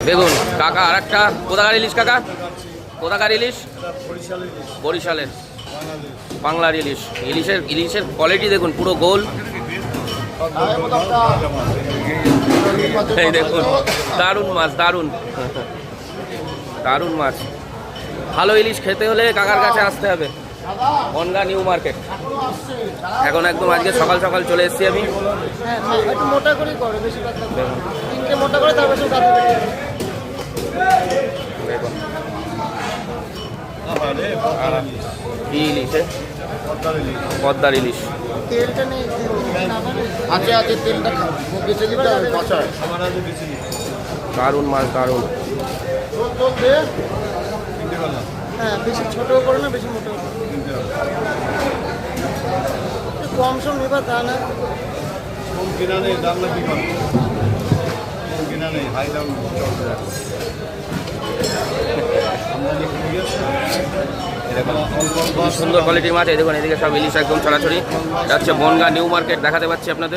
দেখুন কাকা আর একটা কোথাকার ইলিশ কাকা, কোথাকার ইলিশ? বরিশালের বাংলার ইলিশ। ইলিশের কোয়ালিটি দেখুন, পুরো গোল। এই দেখুন দারুণ মাছ, দারুণ দারুণ মাছ। ভালো ইলিশ খেতে হলে কাকার কাছে আসতে হবে, বনগাঁ নিউ মার্কেট। এখন একদম আজকে সকাল সকাল চলে এসেছি আমি। দেখুন ইলিশে পদ্মার ইলিশ। দারুণ মাছ, দারুণ। হ্যাঁ, বেশি ছোট করে না, বেশি মোটো কম সম নেবা তা না। কম কিনা নেই, দাম না বিকল। কম কিনা নেই, হাই দাম চলছে। সুন্দর কোয়ালিটির মাছ। এই দেখুন এদিকে সব ইলিশ একদম ছড়াছড়ি। এটা হচ্ছে বনগাঁ নিউ মার্কেট, দেখাতে পাচ্ছি আপনাদের।